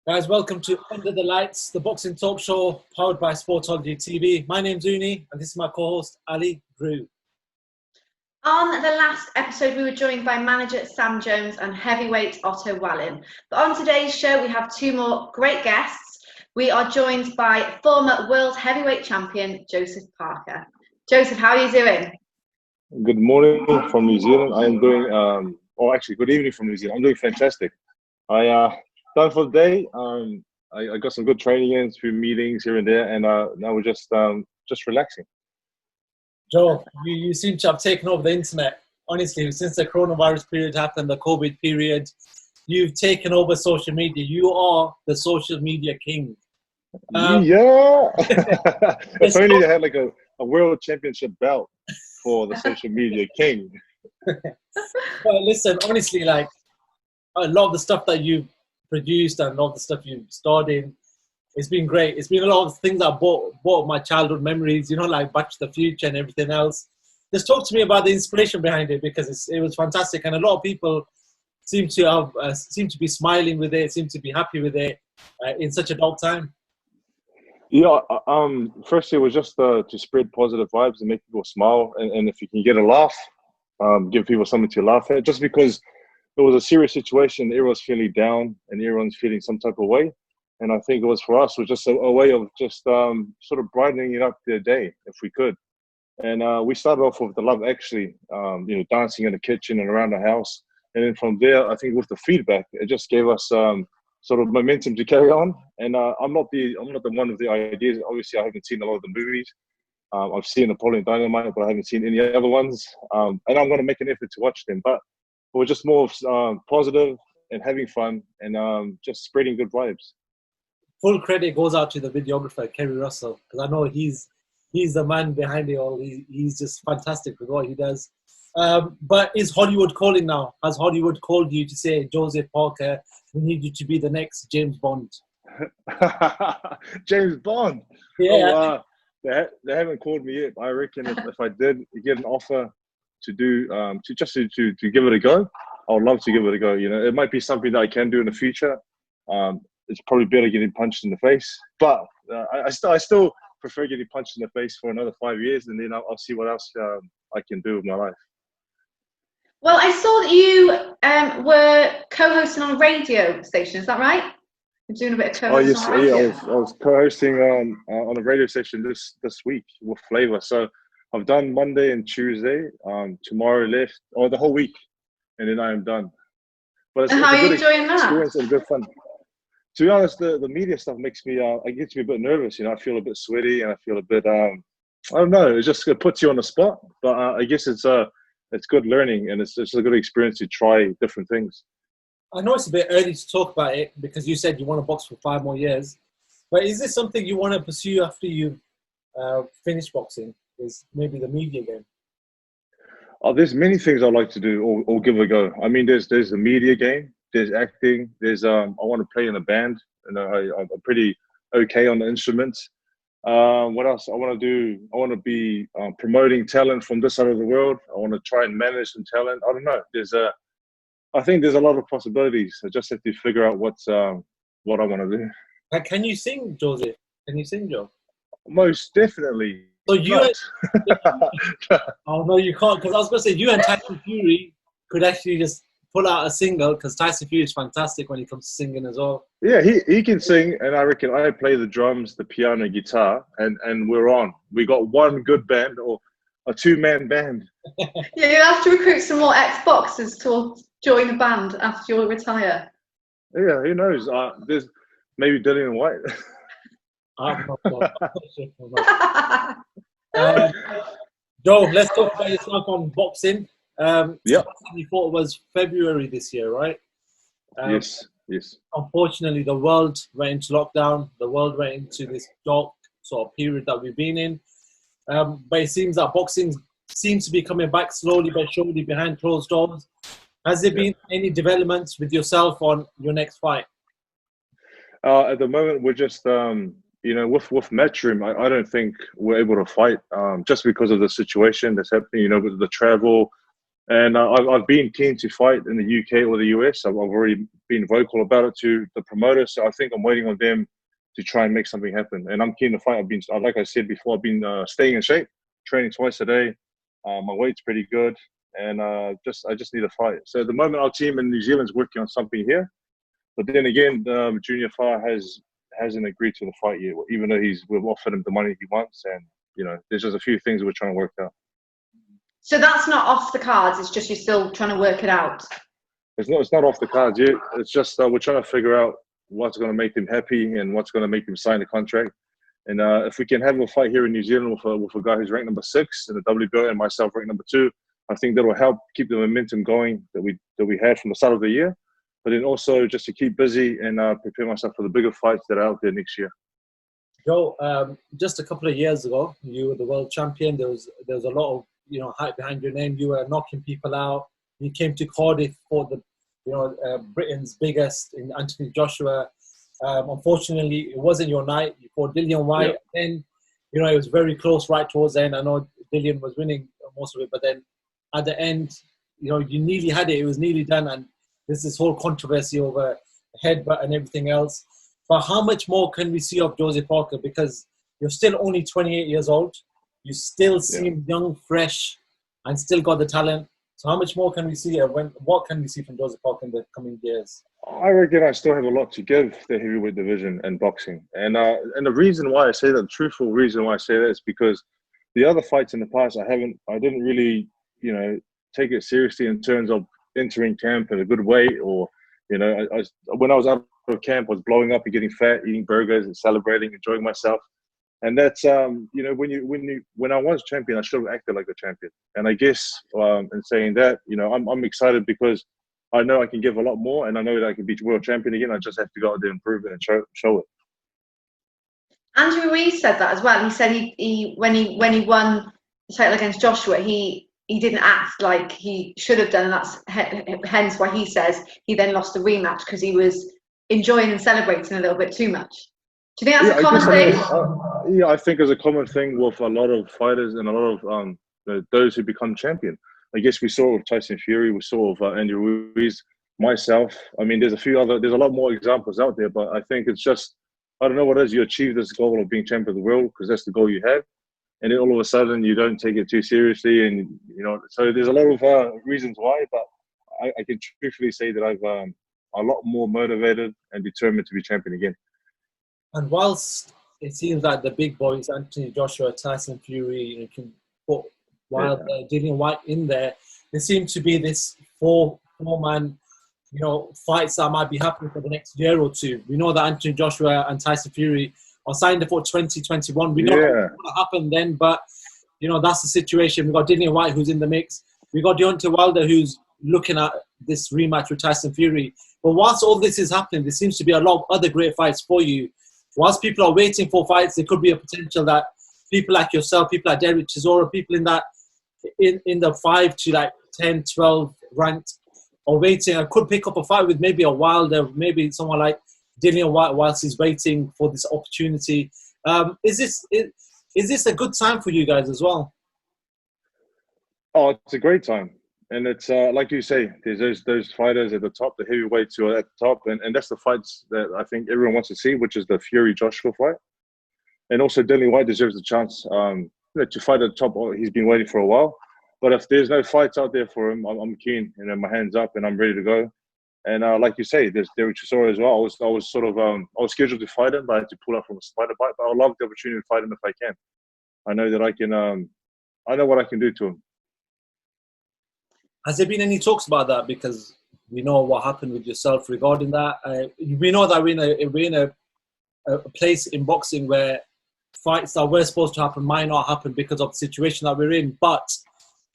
Guys, welcome to Under the Lights, the boxing talk show powered by Sportology TV. My name's Uni, and this is my co-host, Ali Drew. On the last episode, we were joined by manager Sam Jones and heavyweight Otto Wallin. But on today's show, we have two more great guests. We are joined by former world heavyweight champion, Joseph Parker. Joseph, how are you doing? Good morning from New Zealand. I am doing, good evening from New Zealand. I'm doing fantastic. Done for the day. I got some good training in, through meetings here and there, and now we're just relaxing. Joe, you seem to have taken over the internet. Honestly, since the coronavirus period happened, the COVID period, you've taken over social media. You are the social media king. Yeah. If only they had like a world championship belt for the social media king. Well, listen, honestly, like a lot of the stuff that you've produced and a lot of the stuff you've starred in, it's been great. It's been a lot of things that brought my childhood memories, you know, like Back to the Future and everything else. Just talk to me about the inspiration behind it, because it was fantastic, and a lot of people seem to be smiling with it, seem to be happy with it in such a dark time. Yeah, firstly, it was just to spread positive vibes and make people smile, and if you can get a laugh, give people something to laugh at. Just because it was a serious situation, everyone's feeling down and everyone's feeling some type of way. And I think it was, for us, was just a way of just sort of brightening it up their day, if we could. And we started off with the love, actually, dancing in the kitchen and around the house. And then from there, I think with the feedback, it just gave us sort of momentum to carry on. And I'm not the one with the ideas. Obviously, I haven't seen a lot of the movies. I've seen Napoleon Dynamite, but I haven't seen any other ones. And I'm going to make an effort to watch them. But we're just more positive and having fun and just spreading good vibes. Full credit goes out to the videographer, Kerry Russell, because I know he's the man behind it all. He's just fantastic with what he does. But is Hollywood calling now? Has Hollywood called you to say, Joseph Parker, we need you to be the next James Bond? James Bond? Yeah. Oh, they haven't called me yet. I reckon if I did get an offer to do, to give it a go, I would love to give it a go. You know, it might be something that I can do in the future. It's probably better getting punched in the face, but I still prefer getting punched in the face for another 5 years, and then I'll see what else I can do with my life. Well, I saw that you were co-hosting on a radio station. Is that right? You're doing a bit of co-hosting on radio. Yeah, I was co-hosting on a radio station this week with Flavor. So I've done Monday and Tuesday. Tomorrow left, or the whole week, and then I am done. But and how are you enjoying that? Experience and good fun. To be honest, the media stuff makes me, it gets me a bit nervous. You know, I feel a bit sweaty and I feel a bit, I don't know, it puts you on the spot. But I guess it's good learning, and it's a good experience to try different things. I know it's a bit early to talk about it because you said you want to box for 5 more years. But is this something you want to pursue after you finish boxing? Is maybe the media game? There's many things I'd like to do or give a go. I mean, there's the media game. There's acting. There's I want to play in a band, and I'm pretty okay on the instruments. What else I want to do? I want to be promoting talent from this side of the world. I want to try and manage some talent. I don't know. I think there's a lot of possibilities. I just have to figure out what I want to do. Can you sing, Joseph? Can you sing, Joe? Most definitely. So oh no, you can't. Because I was going to say you and Tyson Fury could actually just pull out a single, because Tyson Fury is fantastic when it comes to singing as well. Yeah, he can sing, and I reckon I play the drums, the piano, guitar, and we're on. We got one good band, or a 2-man band. Yeah, you'll have to recruit some more ex-boxers to join the band after you retire. Yeah, who knows? There's maybe Dillian Whyte. I'm not sure. Joe, let's talk about yourself on boxing. Yeah. You thought it was February this year, right? Yes. Unfortunately, the world went into lockdown. The world went into this dark sort of period that we've been in. But it seems that boxing seems to be coming back slowly but surely behind closed doors. Has there been any developments with yourself on your next fight? At the moment, we're just, with Matchroom, I don't think we're able to fight just because of the situation that's happening, with the travel. And I've been keen to fight in the UK or the US. I've already been vocal about it to the promoter. So I think I'm waiting on them to try and make something happen. And I'm keen to fight. Like I said before, I've been staying in shape, training twice a day. My weight's pretty good. And I just need a fight. So at the moment, our team in New Zealand's working on something here. But then again, Junior Far hasn't agreed to the fight yet, even though we've offered him the money he wants. And, there's just a few things we're trying to work out. So that's not off the cards. It's just you're still trying to work it out. It's not off the cards yet. It's just we're trying to figure out what's going to make him happy and what's going to make him sign the contract. And if we can have a fight here in New Zealand with a guy who's ranked number 6 in the WBO and myself ranked number 2, I think that will help keep the momentum going that we had from the start of the year. But then also just to keep busy and prepare myself for the bigger fights that are out there next year. Joe, just a couple of years ago, you were the world champion. There was a lot of hype behind your name. You were knocking people out. You came to Cardiff for the Britain's biggest in Anthony Joshua. Unfortunately, it wasn't your night. You fought Dillian Whyte. Yeah. And it was very close right towards the end. I know Dillian was winning most of it, but then at the end, you nearly had it. It was nearly done, and there's this whole controversy over headbutt and everything else. But how much more can we see of Joseph Parker? Because you're still only 28 years old. You still seem young, fresh, and still got the talent. So how much more can we see? What can we see from Joseph Parker in the coming years? I reckon I still have a lot to give the heavyweight division and boxing. And the reason why I say that, the truthful reason why I say that is because the other fights in the past, I didn't really, take it seriously in terms of entering camp in a good way, or, when I was out of camp, I was blowing up and getting fat, eating burgers and celebrating, enjoying myself. And that's, when I was champion, I should have acted like a champion. And I guess in saying that, I'm excited because I know I can give a lot more, and I know that I can be world champion again. I just have to go out there and prove it and show it. Andrew Ruiz said that as well. He said he when he won the title against Joshua, he didn't act like he should have done, and that's hence why he says he then lost the rematch, because he was enjoying and celebrating a little bit too much. Do you think that's a common thing? I think it's a common thing with a lot of fighters and a lot of those who become champion. I guess we saw it with Tyson Fury, we saw it with Andrew Ruiz, myself. I mean, there's a lot more examples out there, but I think it's just, I don't know what it is. You achieve this goal of being champion of the world because that's the goal you have. And then all of a sudden you don't take it too seriously. And, so there's a lot of reasons why, but I can truthfully say that I've a lot more motivated and determined to be champion again. And whilst it seems like the big boys, Anthony Joshua, Tyson Fury, can put Dillian Whyte in there, there seems to be this four-man, fights that might be happening for the next year or two. We know that Anthony Joshua and Tyson Fury are signed for 2021. We don't know what's going to happen then, but, that's the situation. We've got Dillian Whyte who's in the mix. We've got Deontay Wilder who's looking at this rematch with Tyson Fury. But whilst all this is happening, there seems to be a lot of other great fights for you. Whilst people are waiting for fights, there could be a potential that people like yourself, people like Derek Chisora, people in the 5 to 10, 12 ranked are waiting and could pick up a fight with maybe a Wilder, maybe someone like Dillian Whyte whilst he's waiting for this opportunity. Is this a good time for you guys as well? Oh, it's a great time. And it's like you say, there's those fighters at the top, the heavyweights who are at the top, and that's the fights that I think everyone wants to see, which is the Fury-Joshua fight. And also Dillian Whyte deserves a chance to fight at the top. He's been waiting for a while. But if there's no fights out there for him, I'm keen, my hands up and I'm ready to go. And like you say, there's Derek Chisora as well. I was scheduled to fight him, but I had to pull out from a spider bite. But I would love the opportunity to fight him if I can. I know that I can. I know what I can do to him. Has there been any talks about that? Because we know what happened with yourself regarding that. We know that we're in a place in boxing where fights that were supposed to happen might not happen because of the situation that we're in. But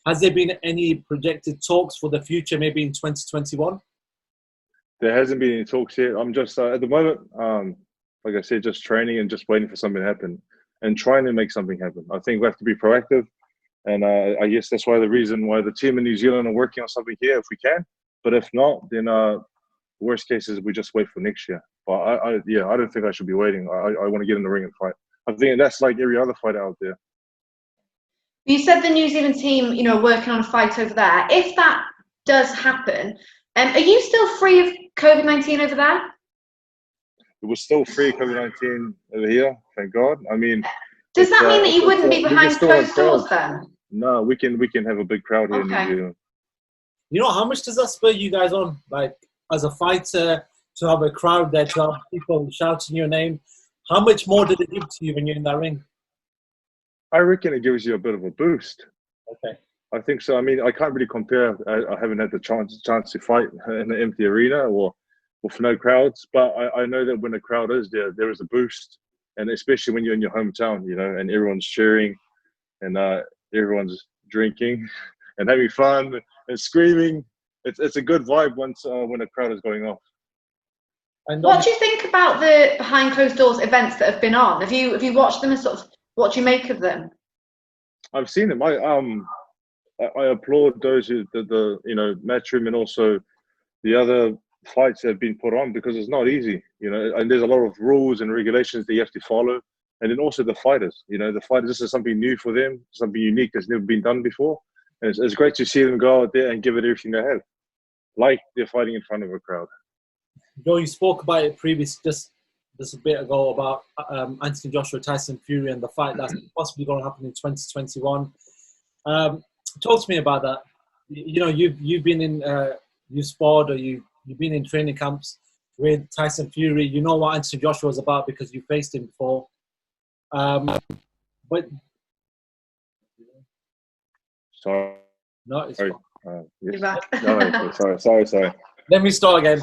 has there been any projected talks for the future, maybe in 2021? There hasn't been any talks yet. I'm just, at the moment, like I said, just training and just waiting for something to happen and trying to make something happen. I think we have to be proactive. And I guess that's why the team in New Zealand are working on something here if we can. But if not, then worst case is we just wait for next year. But I don't think I should be waiting. I want to get in the ring and fight. I think that's like every other fighter out there. You said the New Zealand team, you know, are working on a fight over there. If that does happen, are you still free of COVID-19 over there? We're still free of COVID-19 over here, thank God. I mean, does that mean that you wouldn't be behind closed doors then? No, we can have a big crowd here in New Zealand. You know, how much does that spur you guys on? Like, as a fighter, to have a crowd there, to have people shouting your name. How much more did it give to you when you're in that ring? I reckon it gives you a bit of a boost. Okay. I think so. I mean, I can't really compare. I haven't had the chance to fight in an empty arena or with no crowds. But I know that when the crowd is there, there is a boost. And especially when you're in your hometown, you know, and everyone's cheering and everyone's drinking and having fun and screaming. It's a good vibe once when the crowd is going off. And what do you think about the behind closed doors events that have been on? Have you watched them and sort of what do you make of them? I've seen them. I applaud those who the you know, Matchroom and also the other fights that have been put on, because it's not easy, you know, and there's a lot of rules and regulations that you have to follow. And then also the fighters, you know, this is something new for them, something unique that's never been done before. And it's great to see them go out there and give it everything they have, like they're fighting in front of a crowd. Joe, you spoke about it previously, just a bit ago, about Anthony Joshua, Tyson Fury, and the fight that's possibly going to happen in 2021. Talk to me about that. You know, you've been in, you sparred, or you've been in training camps with Tyson Fury. You know what Anthony Joshua was about because you faced him before. But sorry. No, it's sorry. fine. Yes. You're back. No, sorry. Let me start again.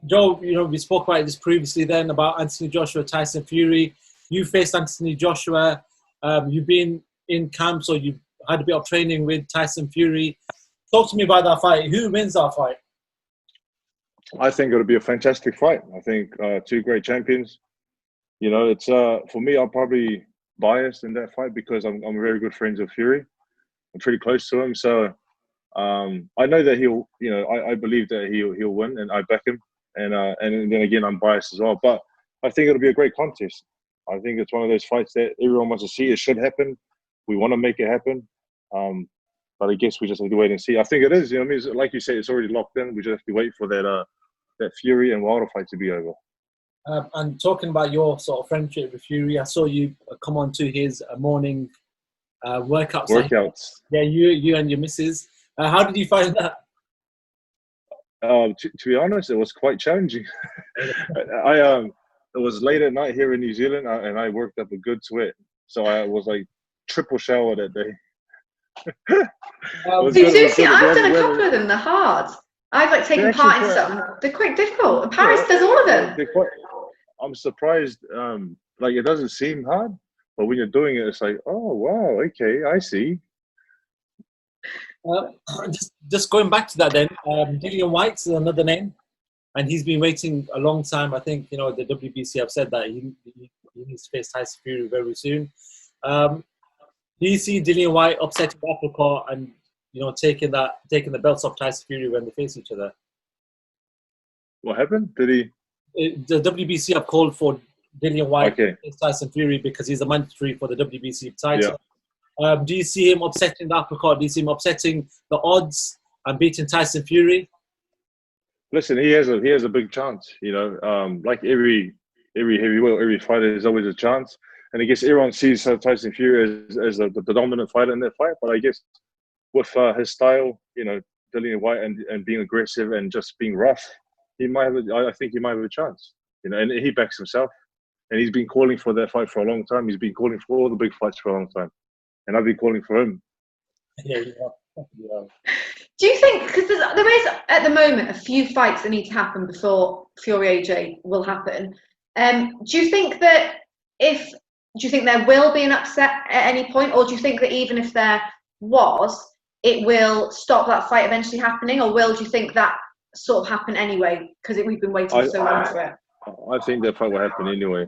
Joe, you know, we spoke about this previously then about Anthony Joshua, Tyson Fury. You faced Anthony Joshua. You've been in camps, or you've had a bit of training with Tyson Fury. Talk to me about that fight. Who wins that fight? I think it'll be a fantastic fight. I think two great champions. You know, it's for me, I'm probably biased in that fight because I'm very good friends with Fury. I'm pretty close to him, so I know that he'll. You know, I believe that he'll win, and I back him. And then again, I'm biased as well. But I think it'll be a great contest. I think it's one of those fights that everyone wants to see. It should happen. We want to make it happen. But I guess we just have to wait and see. I think it is. You know, I mean, like you say, it's already locked in. We just have to wait for that Fury and Wilder fight to be over. And talking about your sort of friendship with Fury, I saw you come on to his morning workouts. Yeah, you and your missus. How did you find that? To be honest, it was quite challenging. It was late at night here in New Zealand, and I worked up a good sweat. So I was like triple shower that day. Seriously, I've done a couple of them. They're hard. I've like taken part in some. They're quite difficult. Paris does all of them. I'm surprised. Like, it doesn't seem hard, but when you're doing it, it's like, oh wow, okay, I see. Just going back to that then, Dillian Whyte is another name, and he's been waiting a long time. I think, you know, the WBC have said that he needs to face Tyson Fury very soon. Do you see Dillian Whyte upsetting the apple cart and, you know, taking the belts off Tyson Fury when they face each other? What happened? Did he? The WBC have called for Dillian Whyte to face Tyson Fury because he's a mandatory for the WBC title. Yeah. Do you see him upsetting the apple cart? Do you see him upsetting the odds and beating Tyson Fury? Listen, he has a big chance. You know, like every heavyweight, every fighter, there's always a chance. And I guess everyone sees Tyson Fury as the dominant fighter in that fight. But I guess with his style, you know, Dillian Whyte and being aggressive and just being rough, I think he might have a chance. You know, and he backs himself. And he's been calling for that fight for a long time. He's been calling for all the big fights for a long time. And I've been calling for him. Yeah. Do you think, because there is at the moment a few fights that need to happen before Fury AJ will happen. Do you think there will be an upset at any point, or do you think that even if there was, it will stop that fight eventually happening, or do you think that sort of happen anyway because we've been waiting so long for it? I think that fight will happen anyway.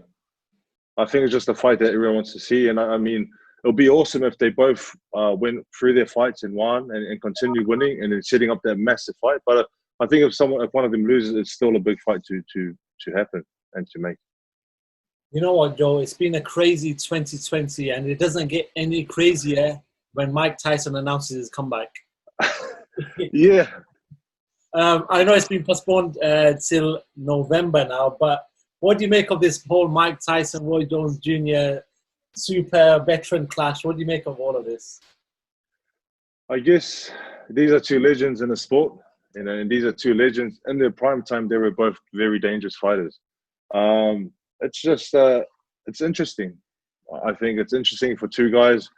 I think it's just a fight that everyone wants to see, and I mean, it'll be awesome if they both win through their fights and won and continue winning and then setting up that massive fight. But I think if one of them loses, it's still a big fight to happen and to make. You know what, Joe? It's been a crazy 2020, and it doesn't get any crazier when Mike Tyson announces his comeback. Yeah. I know it's been postponed till November now, but what do you make of this whole Mike Tyson, Roy Jones Jr. super veteran clash? What do you make of all of this? I guess these are two legends in the sport, you know, and these are two legends in their prime time. They were both very dangerous fighters. It's just, it's interesting. I think it's interesting for two guys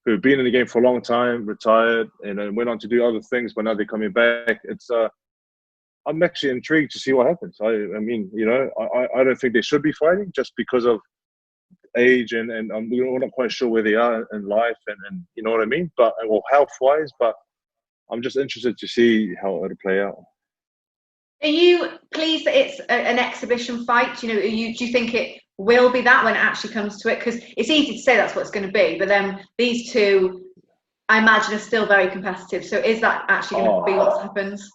who've been in the game for a long time, retired, and then went on to do other things, but now they're coming back. I'm actually intrigued to see what happens. I mean, you know, I don't think they should be fighting just because of age and we're not quite sure where they are in life and you know what I mean, but or health wise. But I'm just interested to see how it'll play out. Are you pleased that it's an exhibition fight? You know, do you think it will be that when it actually comes to it? Because it's easy to say that's what it's going to be, but then these two, I imagine, are still very competitive. So is that actually going to be what happens?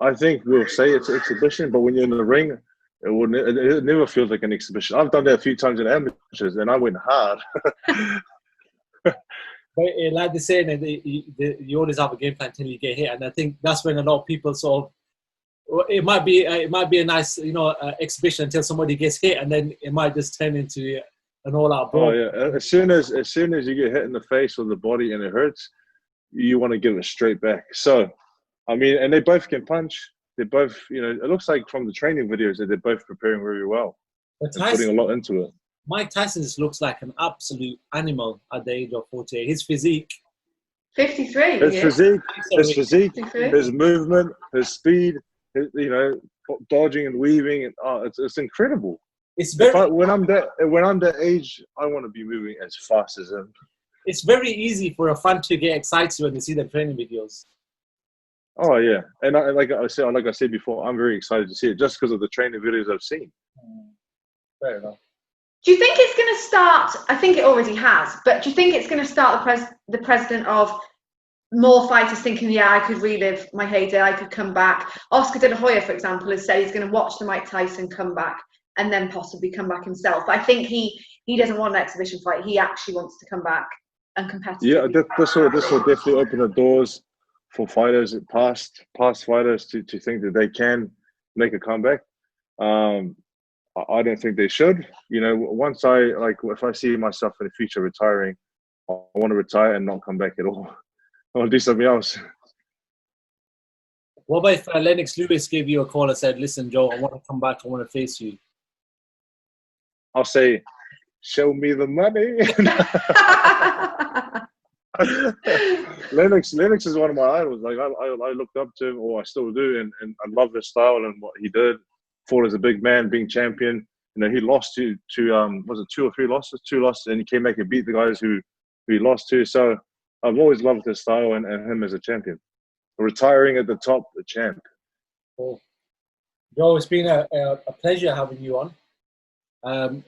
I think we'll say it's an exhibition, but when you're in the ring, it never feels like an exhibition. I've done that a few times in amateurs, and I went hard. But like they say, you always have a game plan until you get hit, and I think that's when a lot of people sort of, it might be a nice, you know, exhibition until somebody gets hit, and then it might just turn into an all-out brawl. Oh yeah! As soon as you get hit in the face or the body and it hurts, you want to give it straight back. So, I mean, and they both can punch. They both, you know, it looks like from the training videos that they're both preparing very well and putting a lot into it. Mike Tyson just looks like an absolute animal at the age of 48. His physique. 53. His physique, his movement, his speed, you know, dodging and weaving, and it's incredible. It's very. When I'm that age, I want to be moving as fast as him. It's very easy for a fan to get excited when they see the training videos. Oh yeah, and like I said before, I'm very excited to see it just because of the training videos I've seen. Fair enough. Do you think it's going to start? I think it already has, but do you think it's going to start the precedent of more fighters thinking, yeah, I could relive my heyday, I could come back? Oscar De La Hoya, for example, has said he's going to watch the Mike Tyson comeback and then possibly come back himself. But I think he doesn't want an exhibition fight. He actually wants to come back and compete. Yeah, this will definitely open the doors for fighters, past fighters, to think that they can make a comeback. I don't think they should. You know, once if I see myself in the future retiring, I want to retire and not come back at all. I want to do something else. What about if Lennox Lewis gave you a call and said, listen, Joe, I want to come back, I want to face you? I'll say, show me the money. Lennox is one of my idols. Like I looked up to him, or I still do, and I love his style and what he did. Fought as a big man, being champion. You know, he lost to was it 2 or 3 losses? 2 losses, and he came back and beat the guys who he lost to. So I've always loved his style and him as a champion. Retiring at the top, the champ. Cool. Joe, it's been a pleasure having you on.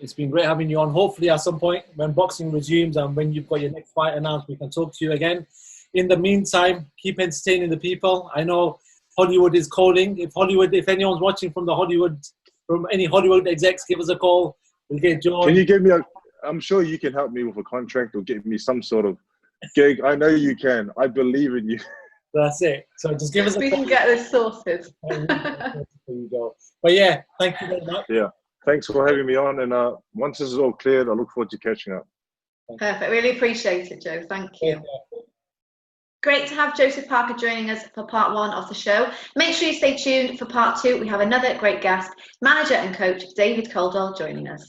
It's been great having you on. Hopefully at some point when boxing resumes and when you've got your next fight announced, we can talk to you again. In the meantime, keep entertaining the people. I know Hollywood is calling. If anyone's watching from any Hollywood execs, give us a call. We'll get Joe. Can you give me I'm sure you can help me with a contract or give me some sort of gig. I know you can. I believe in you. That's it. So just give us a call. We can get this sorted. There you go. But yeah, thank you very much. Yeah. Thanks for having me on. And once this is all cleared, I look forward to catching up. Perfect. Really appreciate it, Joe. Thank you. Great to have Joseph Parker joining us for part 1 of the show. Make sure you stay tuned for part 2. We have another great guest, manager and coach David Caldwell, joining us.